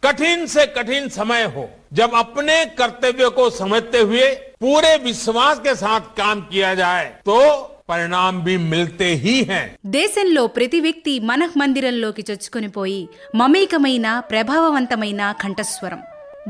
कठिन से कठिन समय हो, जब अपने कर्तव्य को समझते हुए पूरे विश्वास के साथ काम किया जाए तो పరిణాం भी मिलते ही हैं. దేశంలో ప్రతి వ్యక్తి మనఃమందిరంలోకి చొచ్చుకొని పోయి మమేకమైన ప్రభావవంతమైన కంఠస్వరం.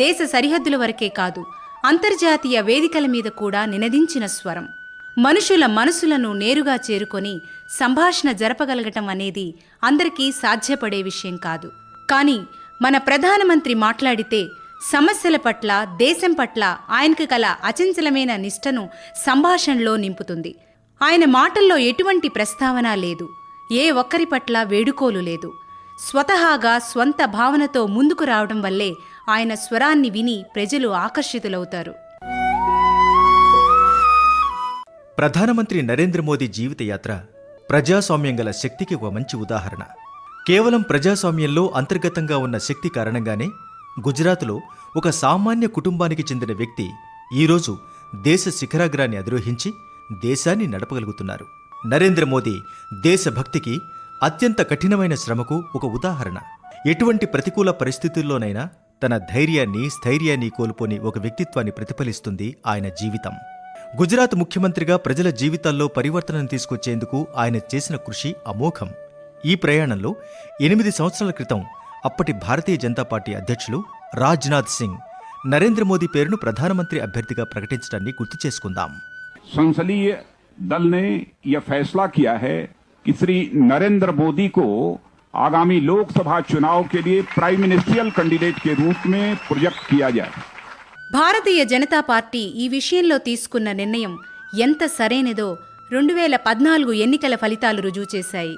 దేశ సరిహద్దుల వరకే కాదు, అంతర్జాతీయ వేదికల మీద కూడా నినదించిన స్వరం. మనుషుల మనసులను నేరుగా చేరుకొని సంభాషణ జరపగలగటం అనేది అందరికీ సాధ్యపడే విషయం కాదు. కానీ మన ప్రధానమంత్రి మాట్లాడితే సమస్యల పట్ల, దేశం పట్ల ఆయనకు కల అచంచలమైన నిష్టను సంభాషణలో నింపుతుంది. ఆయన మాటల్లో ఎటువంటి ప్రస్తావన లేదు, ఏ ఒక్కరి పట్ల వేడుకోలు లేదు. స్వతహాగా స్వంత భావనతో ముందుకు రావడం వల్లే ఆయన స్వరాన్ని విని ప్రజలు ఆకర్షితులవుతారు. ప్రధానమంత్రి నరేంద్ర మోదీ జీవితయాత్ర ప్రజాస్వామ్యం గల శక్తికి ఒక మంచి ఉదాహరణ. కేవలం ప్రజాస్వామ్యంలో అంతర్గతంగా ఉన్న శక్తి కారణంగానే గుజరాత్లో ఒక సామాన్య కుటుంబానికి చెందిన వ్యక్తి ఈరోజు దేశ శిఖరాగ్రాన్ని అధిరోహించి దేశాన్ని నడపగలుగుతున్నారు. నరేంద్ర మోదీ దేశభక్తికి, అత్యంత కఠినమైన శ్రమకు ఒక ఉదాహరణ. ఎటువంటి ప్రతికూల పరిస్థితుల్లోనైనా తన ధైర్యాన్ని, స్థైర్యాన్ని కోల్పోని ఒక వ్యక్తిత్వాన్ని ప్రతిఫలిస్తుంది ఆయన జీవితం. గుజరాత్ ముఖ్యమంత్రిగా ప్రజల జీవితాల్లో పరివర్తనను తీసుకొచ్చేందుకు ఆయన చేసిన కృషి అమోఘం. ఈ ప్రయాణంలో 8 సంవత్సరాల క్రితం అప్పటి భారతీయ జనతా పార్టీ అధ్యక్షులు రాజ్నాథ్ సింగ్ నరేంద్ర మోదీ పేరును ప్రధానమంత్రి అభ్యర్థిగా ప్రకటించడాన్ని గుర్తు చేసుకుందాం. संसदीय दल ने यह फैसला किया है कि श्री नरेंद्र मोदी को आगामी लोकसभा चुनाव के लिए प्राइम मिनिस्ट्रियल कैंडिडेट के रूप में प्रोजेक्ट किया जाए. భారతీయ జనతా పార్టీ ఈ విషయంలో తీసుకున్న నిర్ణయం ఎంత సరైనదో 2014 ఎన్నికల ఫలితాలు రుజువు చేశాయి.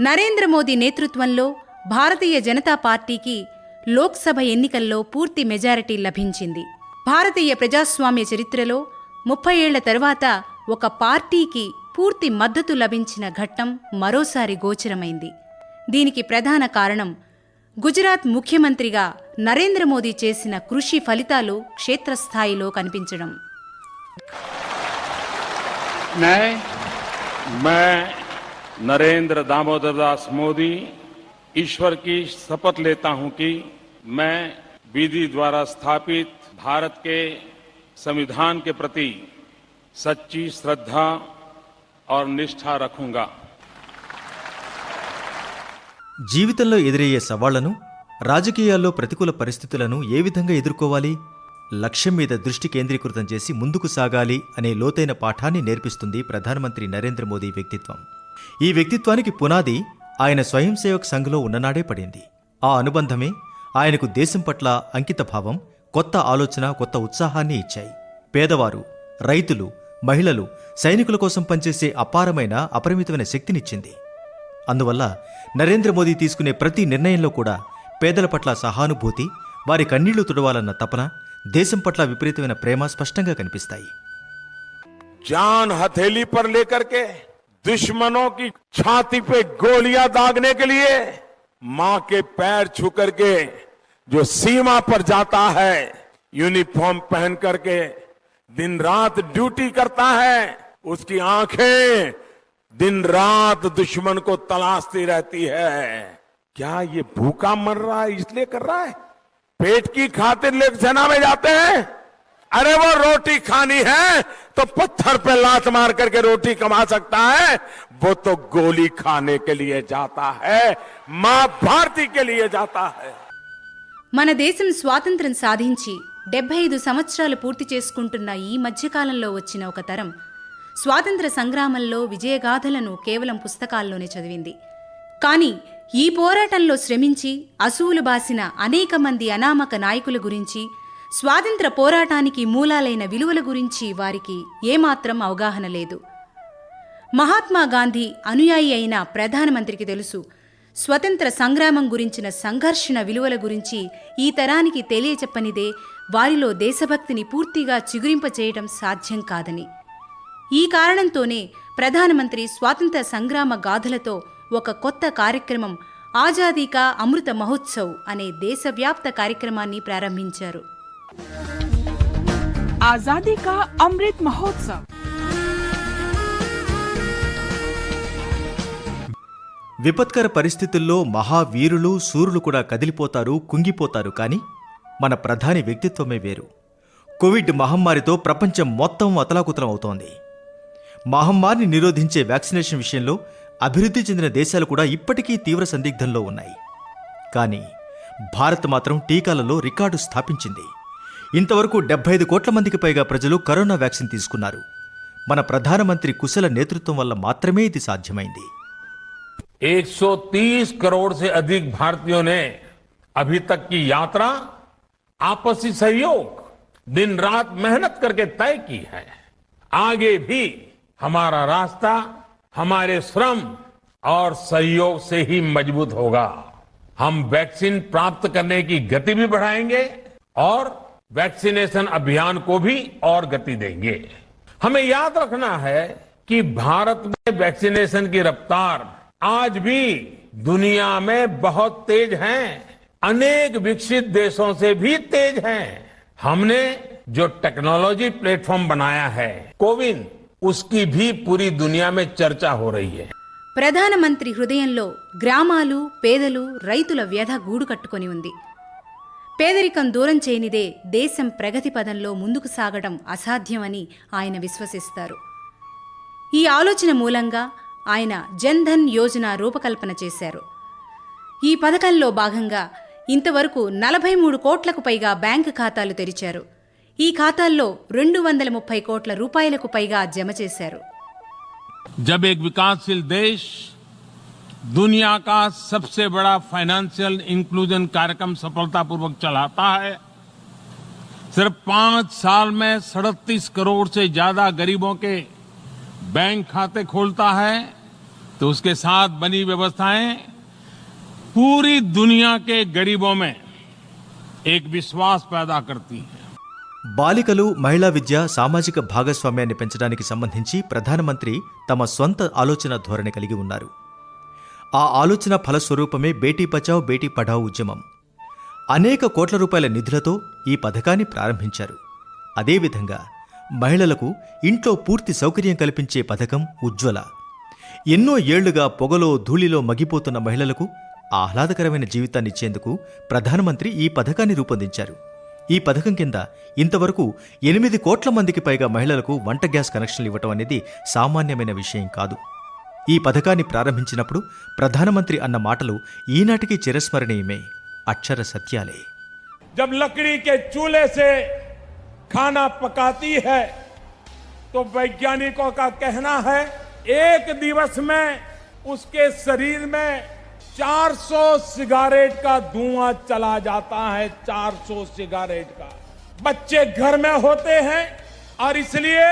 నరేంద్ర మోదీ నేతృత్వంలో భారతీయ జనతా పార్టీకి లోక్సభ ఎన్నికల్లో పూర్తి మెజారిటీ లభించింది. భారతీయ ప్రజాస్వామ్య చరిత్రలో 30 ఏళ్ల తరువాత ఒక పార్టీకి పూర్తి మద్దతు లభించిన ఘట్టం మరోసారి గోచరమైంది. దీనికి ప్రధాన కారణం గుజరాత్ ముఖ్యమంత్రిగా నరేంద్ర మోదీ చేసిన కృషి ఫలితాలు క్షేత్రస్థాయిలో కనిపించడం. मैं नरेंद्र दामोदर दास मोदी ईश्वर की शपथ लेता हूं कि मैं विधि द्वारा स्थापित भारत के संविधान के प्रति सच्ची श्रद्धा और निष्ठा रखूंगा. జీవితంలో ఎదురయ్యే సవాళ్లను, రాజకీయాల్లో ప్రతికూల పరిస్థితులను ఏ విధంగా ఎదుర్కోవాలి, లక్ష్యం మీద దృష్టి కేంద్రీకృతం చేసి ముందుకు సాగాలి అనే లోతైన పాఠాన్ని నేర్పిస్తుంది ప్రధానమంత్రి నరేంద్ర మోదీ వ్యక్తిత్వం. ఈ వ్యక్తిత్వానికి పునాది ఆయన స్వయం సేవక్ సంఘ్లో ఉన్ననాడే పడింది. ఆ అనుబంధమే ఆయనకు దేశం పట్ల అంకితభావం, కొత్త ఆలోచన, కొత్త ఉత్సాహాన్ని ఇచ్చాయి. పేదవారు, రైతులు, మహిళలు, సైనికుల కోసం పనిచేసే అపారమైన, అపరిమితమైన శక్తినిచ్చింది. అందువల్ల నరేంద్ర మోదీ తీసుకునే ప్రతి నిర్ణయంలో కూడా పేదల పట్ల సహానుభూతి, వారి కన్నీళ్లు తుడవాలన్న తపన, దేశం పట్ల విపరీతమైన ప్రేమ స్పష్టంగా కనిపిస్తాయి. जान हथेली पर लेकर के दुश्मनों की छाती पे गोलियां दागने के लिए मां के पैर छू करके जो सीमा पर जाता है, यूनिफॉर्म पहन करके दिन रात ड्यूटी करता है, उसकी आंखें दिन रात दुश्मन को तलाशती रहती है. क्या ये भूखा मर रहा है इसलिए कर रहा है? पेट की खातिर लोग सेना में जाते हैं. अरे वो रोटी खानी है तो पत्थर पे लात मार करके रोटी कमा सकता है, वो तो गोली खाने के लिए जाता है, मां भारती के लिए जाता है. మన దేశం స్వాతంత్ర్యం సాధించి 75 సంవత్సరాలు పూర్తి చేసుకుంటున్న ఈ మధ్యకాలంలో వచ్చిన ఒక తరం స్వాతంత్ర సంగ్రామంలో విజయగాథలను కేవలం పుస్తకాల్లోనే చదివింది. కానీ ఈ పోరాటంలో శ్రమించి అసూలు బాసిన అనేక మంది అనామక నాయకుల గురించి, స్వాతంత్ర పోరాటానికి మూలాలైన విలువల గురించి వారికి ఏమాత్రం అవగాహన లేదు. మహాత్మా గాంధీ అనుయాయి అయిన ప్రధానమంత్రికి తెలుసు, స్వతంత్ర సంగ్రామం గురించిన సంఘర్షణ విలువల గురించి ఈ తరానికి తెలియచెప్పనిదే వారిలో దేశభక్తిని పూర్తిగా చిగురింపచేయడం సాధ్యం కాదని. ఈ కారణంతోనే ప్రధానమంత్రి స్వాతంత్ర సంగ్రామ గాథలతో ఒక కొత్త కార్యక్రమం ఆజాదీ కా అమృత మహోత్సవ్ అనే దేశవ్యాప్త కార్యక్రమాన్ని ప్రారంభించారు. आजादी का अमृत महोत्सव విపత్కర పరిస్థితుల్లో మహావీరులు శూరులు కూడా కదిలిపోతారు, కుంగిపోతారు. కానీ మన ప్రధాని వ్యక్తిత్వమే వేరు. కోవిడ్ మహమ్మారితో ప్రపంచం మొత్తం అతలాకుతలం అవుతోంది. మహమ్మారిని నిరోధించే వ్యాక్సినేషన్ విషయంలో అభివృద్ధి చెందిన దేశాలు కూడా ఇప్పటికీ తీవ్ర సందిగ్ధంలో ఉన్నాయి. కానీ భారత్ మాత్రం టీకాలలో రికార్డు స్థాపించింది. ఇంతవరకు 75 కోట్ల మందికి పైగా ప్రజలు కరోనా వ్యాక్సిన్ తీసుకున్నారు. మన ప్రధానమంత్రి కుశల నేతృత్వం వల్ల మాత్రమే ఇది సాధ్యమైంది. 130 करोड़ से अधिक भारतीयों ने अभी तक की यात्रा आपसी सहयोग, दिन रात मेहनत करके तय की है. आगे भी हमारा रास्ता हमारे श्रम और सहयोग से ही मजबूत होगा. हम वैक्सीन प्राप्त करने की गति भी बढ़ाएंगे और वैक्सीनेशन अभियान को भी और गति देंगे. हमें याद रखना है कि भारत में वैक्सीनेशन की रफ्तार आज भी दुनिया में बहुत तेज है, अनेक विकसित देशों से भी तेज है. हमने जो टेक्नोलॉजी प्लेटफॉर्म बनाया है कोविन, उसकी भी पूरी दुनिया में चर्चा हो रही है. ప్రధానమంత్రి హృదయంలో గ్రామాలు, పేదలు, రైతుల వ్యధ గూడు కట్టుకొని ఉంది. పేదరికం దూరం చేయనిదే దేశం ప్రగతి పదంలో ముందుకు సాగడం అసాధ్యమని ఆయన విశ్వసిస్తారు. ఈ ఆలోచన మూలంగా ఆయన జన్ ధన్ యోజన రూపకల్పన చేశారు. ఈ పథకంలో భాగంగా ఇంతవరకు 43 కోట్లకు పైగా బ్యాంకు ఖాతాలు తెరిచారు. ఈ ఖాతాల్లో 230 కోట్ల రూపాయలకు పైగా జమ చేశారు. जब एक विकासशील देश दुनिया का सबसे बड़ा फाइनेंशियल इंक्लूजन कार्यक्रम सफलतापूर्वक चलाता है, सिर्फ 5 साल में 37 करोड़ से ज्यादा गरीबों के बैंक खाते खोलता है, तो उसके साथ बनी व्यवस्थाएं पूरी दुनिया के गरीबों में एक विश्वास पैदा करती हैं. బాలికలు, మహిళా విద్య, సామాజిక భాగస్వామ్యాన్ని పెంచడానికి సంబంధించి ప్రధానమంత్రి తమ స్వంత ఆలోచన ధోరణి కలిగి ఉన్నారు. ఆ ఆలోచన ఫలస్వరూపమే బేటీ బచావ్ బేటీ పఢావ్ ఉద్యమం. అనేక కోట్ల రూపాయల నిధులతో ఈ పథకాన్ని ప్రారంభించారు. అదేవిధంగా మహిళలకు ఇంట్లో పూర్తి సౌకర్యం కల్పించే పథకం ఉజ్వల. ఎన్నో ఏళ్లుగా పొగలో, ధూళిలో మగ్గిపోతున్న మహిళలకు ఆహ్లాదకరమైన జీవితాన్నిచ్చేందుకు ప్రధానమంత్రి ఈ పథకాన్ని రూపొందించారు. ఈ పథకం కింద ఇంతవరకు 8 కోట్ల మందికి పైగా మహిళలకు వంట గ్యాస్ కనెక్షన్లు ఇవ్వటం అనేది సామాన్యమైన విషయం కాదు. ఈ పథకాన్ని ప్రారంభించినప్పుడు ప్రధానమంత్రి అన్న మాటలు ఈనాటికి చిరస్మరణీయమే, అక్షర సత్యాలే. जब लकड़ी के चूल्हे से खाना पकाती है तो वैज्ञानिकों का कहना है एक दिवस में उसके शरीर में 400 सिगारेट का धुआं चला जाता है. 400 सिगारेट का. बच्चे घर में होते हैं और इसलिए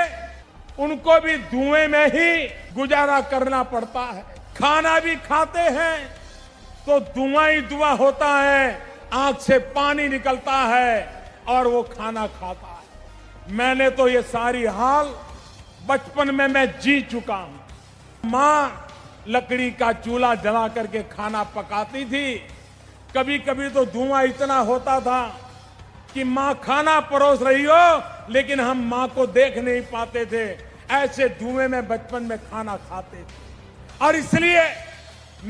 उनको भी धुएं में ही गुजारा करना पड़ता है. खाना भी खाते हैं तो धुआं ही धुआं होता है, आंख से पानी निकलता है और वो खाना खाता है. मैंने तो ये सारी हाल बचपन में मैं जी चुका हूं. मां लकड़ी का चूल्हा जला करके खाना पकाती थी. कभी कभी तो धुआं इतना होता था कि मां खाना परोस रही हो लेकिन हम मां को देख नहीं पाते थे. ऐसे धुएं में बचपन में खाना खाते थे. और इसलिए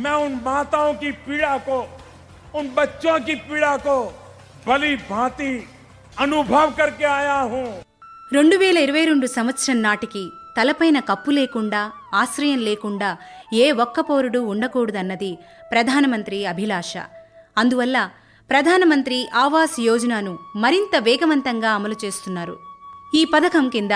मैं उन माताओं की पीड़ा को, उन बच्चों की पीड़ा को भली भांति अनुभव करके आया हूं. 2022 సంవత్సరం నాటికి తలపైన కప్పు లేకుండా, ఆశ్రయం లేకుండా ఏ ఒక్క పౌరుడు ఉండకూడదన్నది ప్రధానమంత్రి అభిలాష. అందువల్ల ప్రధానమంత్రి ఆవాస్ యోజనను మరింత వేగవంతంగా అమలు చేస్తున్నారు. ఈ పథకం కింద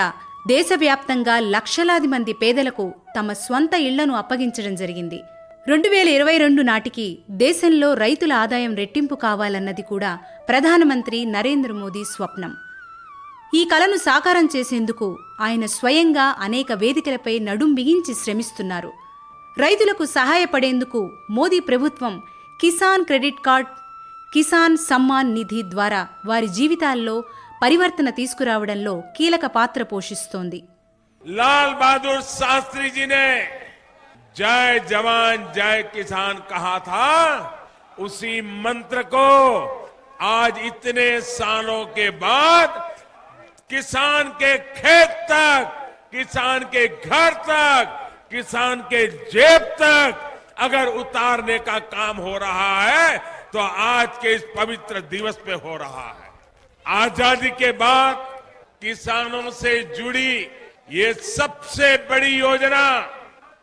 దేశవ్యాప్తంగా లక్షలాది మంది పేదలకు తమ స్వంత ఇళ్లను అప్పగించడం జరిగింది. 2022 నాటికి దేశంలో రైతుల ఆదాయం రెట్టింపు కావాలన్నది కూడా ప్రధానమంత్రి నరేంద్ర మోదీ స్వప్నం. ఈ కలను సాకారం చేసేందుకు ఆయన స్వయంగా అనేక వేదికలపై నడుం బిగించి శ్రమిస్తున్నారు. రైతులకు సహాయపడేందుకు మోదీ ప్రభుత్వం కిసాన్ క్రెడిట్ కార్డ్, కిసాన్ సమ్మాన్ నిధి ద్వారా వారి జీవితాల్లో పరివర్తన తీసుకురావడంలో కీలక పాత్ర పోషిస్తోంది. लाल बहादुर शास्त्री जी ने जय जवान जय किसान कहा था, उसी मंत्र को आज इतने सालों के बाद किसान के खेत तक, किसान के घर तक, किसान के जेब तक अगर उतारने का काम हो रहा है तो आज के इस पवित्र दिवस पे हो रहा है। आजादी के बाद किसानों से जुड़ी ये सबसे बड़ी योजना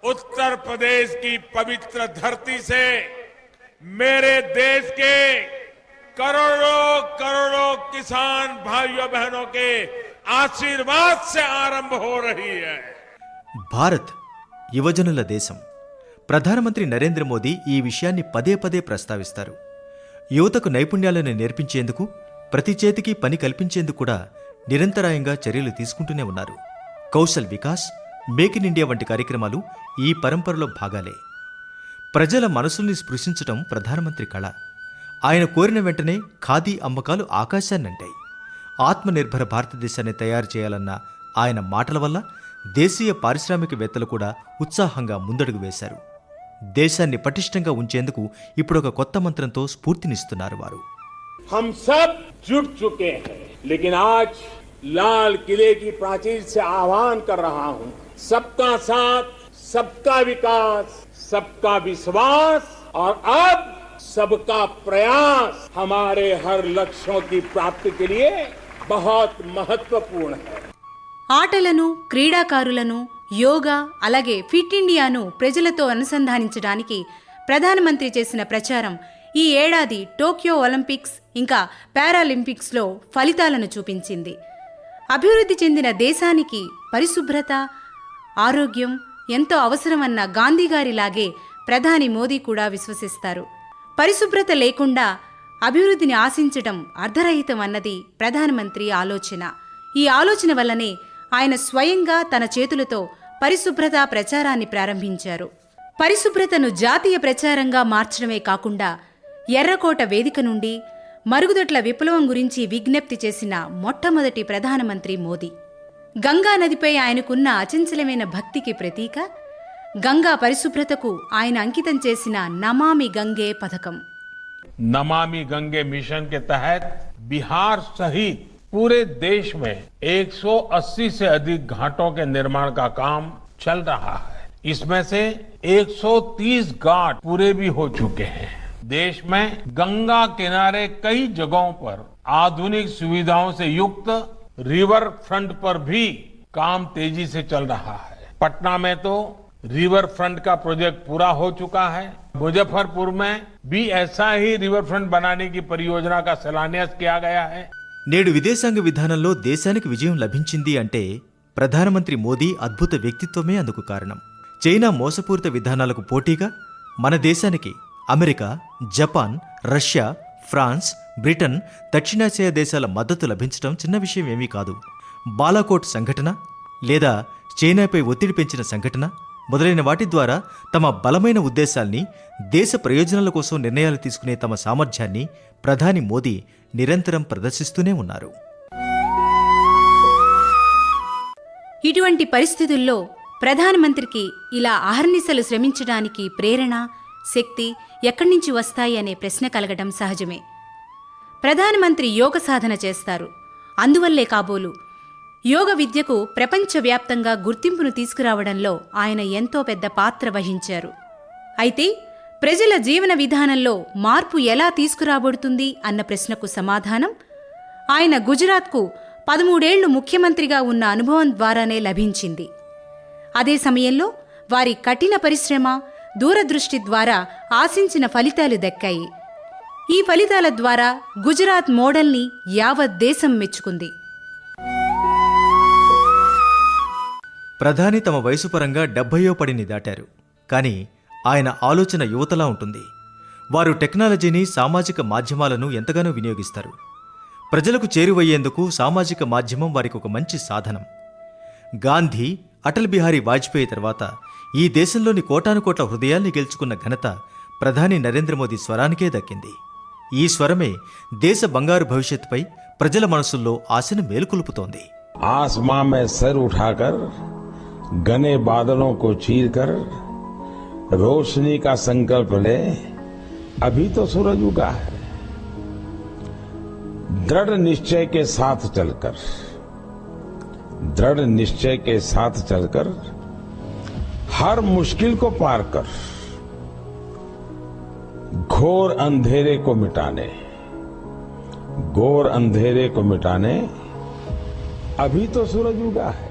उत्तर प्रदेश की पवित्र धरती से मेरे देश के करोड़ों करोड़ों किसान भाइयों बहनों के आशीर्वाद से आरंभ हो रही है। భారత్ యువజనుల దేశం. ప్రధానమంత్రి నరేంద్ర మోదీ ఈ విషయాన్ని పదే పదే ప్రస్తావిస్తారు. యువతకు నైపుణ్యాలను నేర్పించేందుకు, ప్రతి చేతికి పని కల్పించేందుకు కూడా నిరంతరాయంగా చర్యలు తీసుకుంటూనే ఉన్నారు. Kaushal Vikas, make in India వంటి కార్యక్రమాలు ఈ పరంపరలో భాగాలే. ప్రజల మనసుల్ని స్పృశించటం ప్రధానమంత్రి కళ. ఆయన కోరిన వెంటనే ఖాదీ అమ్మకాలు ఆకాశాన్నంటాయి. ఆత్మనిర్భర భారతదేశాన్ని తయారు చేయాలన్న ఆయన మాటల వల్ల దేశీయ పారిశ్రామికవేత్తలు కూడా ఉత్సాహంగా ముందడుగు వేశారు. దేశాన్ని పటిష్టంగా ఉంచేందుకు ఇప్పుడొక కొత్త మంత్రంతో స్ఫూర్తినిస్తున్నారు వారు. हम सब जुट चुके हैं, लेकिन आज लाल किले की प्राचीर से आह्वान कर रहा हूं, सबका साथ, सबका विकास, सबका विश्वास और अब सबका प्रयास हमारे हर लक्ष्यों की प्राप्ति के लिए बहुत महत्वपूर्ण है. ఆటలను, క్రీడాకారులను, యోగా అలాగే ఫిట్ ఇండియాను ప్రజలతో అనుసంధానించడానికి ప్రధానమంత్రి చేసిన ప్రచారం ఈ ఏడాది టోక్యో ఒలింపిక్స్ ఇంకా పారాలింపిక్స్లో ఫలితాలను చూపించింది. అభివృద్ధి చెందిన దేశానికి పరిశుభ్రత, ఆరోగ్యం ఎంతో అవసరమన్న గాంధీగారిలాగే ప్రధాని మోదీ కూడా విశ్వసిస్తారు. పరిశుభ్రత లేకుండా అభివృద్ధిని ఆశించటం అర్ధరహితం అన్నది ప్రధానమంత్రి ఆలోచన. ఈ ఆలోచన వల్లనే ఆయన స్వయంగా తన చేతులతో పరిశుభ్రత ప్రచారాన్ని ప్రారంభించారు. పరిశుభ్రతను జాతీయ ప్రచారంగా మార్చడమే కాకుండా ఎర్రకోట వేదిక నుండి మరుగుదొడ్ల విప్లవం గురించి విజ్ఞప్తి చేసిన మొట్టమొదటి ప్రధానమంత్రి మోదీ. గంగా నదిపై ఆయనకున్న అచంచలమైన భక్తికి ప్రతీక గంగా పరిశుభ్రతకు ఆయన అంకితం చేసిన నమామి గంగే పథకం. नमामि गंगे मिशन के तहत बिहार सहित पूरे देश में 180 से अधिक घाटों के निर्माण का काम चल रहा है. इसमें से 130 घाट पूरे भी हो चुके हैं. देश में गंगा किनारे कई जगहों पर आधुनिक सुविधाओं से युक्त रिवर फ्रंट पर भी काम तेजी से चल रहा है. पटना में तो रिवर फ्रंट का प्रोजेक्ट पूरा हो चुका है. मुजफ्फरपुर में भी ऐसा ही रिवर फ्रंट बनाने की परियोजना का शिलान्यास किया गया है. నేడు విదేశాంగ విధానంలో దేశానికి విజయం లభించింది అంటే ప్రధానమంత్రి మోదీ అద్భుత వ్యక్తిత్వమే అందుకు కారణం. చైనా మోసపూరిత విధానాలకు పోటీగా మన దేశానికి America, Japan, Russia, France, Britain, దక్షిణాసియా దేశాల మద్దతు లభించడం చిన్న విషయం ఏమీ కాదు. బాలాకోట్ సంఘటన లేదా చైనాపై ఒత్తిడి పెంచిన సంఘటన మొదలైన వాటి ద్వారా తమ బలమైన ఉద్దేశాల్ని, దేశ ప్రయోజనాల కోసం నిర్ణయాలు తీసుకునే తమ సామర్థ్యాన్ని ప్రధాని మోదీ నిరంతరం ప్రదర్శిస్తూనే ఉన్నారు. ఇటువంటి పరిస్థితుల్లో ప్రధానమంత్రికి ఇలా అహర్నిశలు శ్రమించడానికి ప్రేరణ, శక్తి ఎక్కడి నుంచి వస్తాయి అనే ప్రశ్న కలగడం సహజమే. ప్రధానమంత్రి యోగ సాధన చేస్తారు. అందువల్లే కాబోలు యోగ విద్యకు ప్రపంచవ్యాప్తంగా గుర్తింపును తీసుకురావడంలో ఆయన ఎంతో పెద్ద పాత్ర వహించారు. అయితే ప్రజల జీవన విధానంలో మార్పు ఎలా తీసుకురాబడుతుంది అన్న ప్రశ్నకు సమాధానం ఆయన గుజరాత్కు 13 ఏళ్లు ముఖ్యమంత్రిగా ఉన్న అనుభవం ద్వారానే లభించింది. అదే సమయంలో వారి కఠిన పరిశ్రమ, దూరదృష్టి ద్వారా ఆశించిన ఫలితాలు దక్కాయి. ఈ ఫలితాల ద్వారా గుజరాత్ మోడల్ని యావత్ దేశం మెచ్చుకుంది. ప్రధాని తమ వయసు పరంగా 70వ పడిని దాటారు. కానీ ఆయన ఆలోచన యువతలా ఉంటుంది. వారు టెక్నాలజీని, సామాజిక మాధ్యమాలను ఎంతగానో వినియోగిస్తారు. ప్రజలకు చేరువయ్యేందుకు సామాజిక మాధ్యమం వారికి ఒక మంచి సాధనం. గాంధీ, అటల్ బిహారీ వాజ్పేయి తర్వాత ఈ దేశంలోని కోటానుకోట్ల హృదయాల్ని గెలుచుకున్న ఘనత ప్రధాని నరేంద్ర మోదీ స్వరానికే దక్కింది. ఈ స్వరమే దేశ బంగారు భవిష్యత్తుపై ప్రజల మనసుల్లో ఆశను మేలుకొల్పుతోంది. आसमां में सर उठाकर घने बादलों को चीरकर रोशनी का संकल्प ले, अभी तो सूरज उगा है. दृढ़ निश्चय के साथ चलकर, दृढ़ निश्चय के साथ चलकर हर मुश्किल को पार कर घोर अंधेरे को मिटाने, घोर अंधेरे को मिटाने अभी तो सूरज उगा है।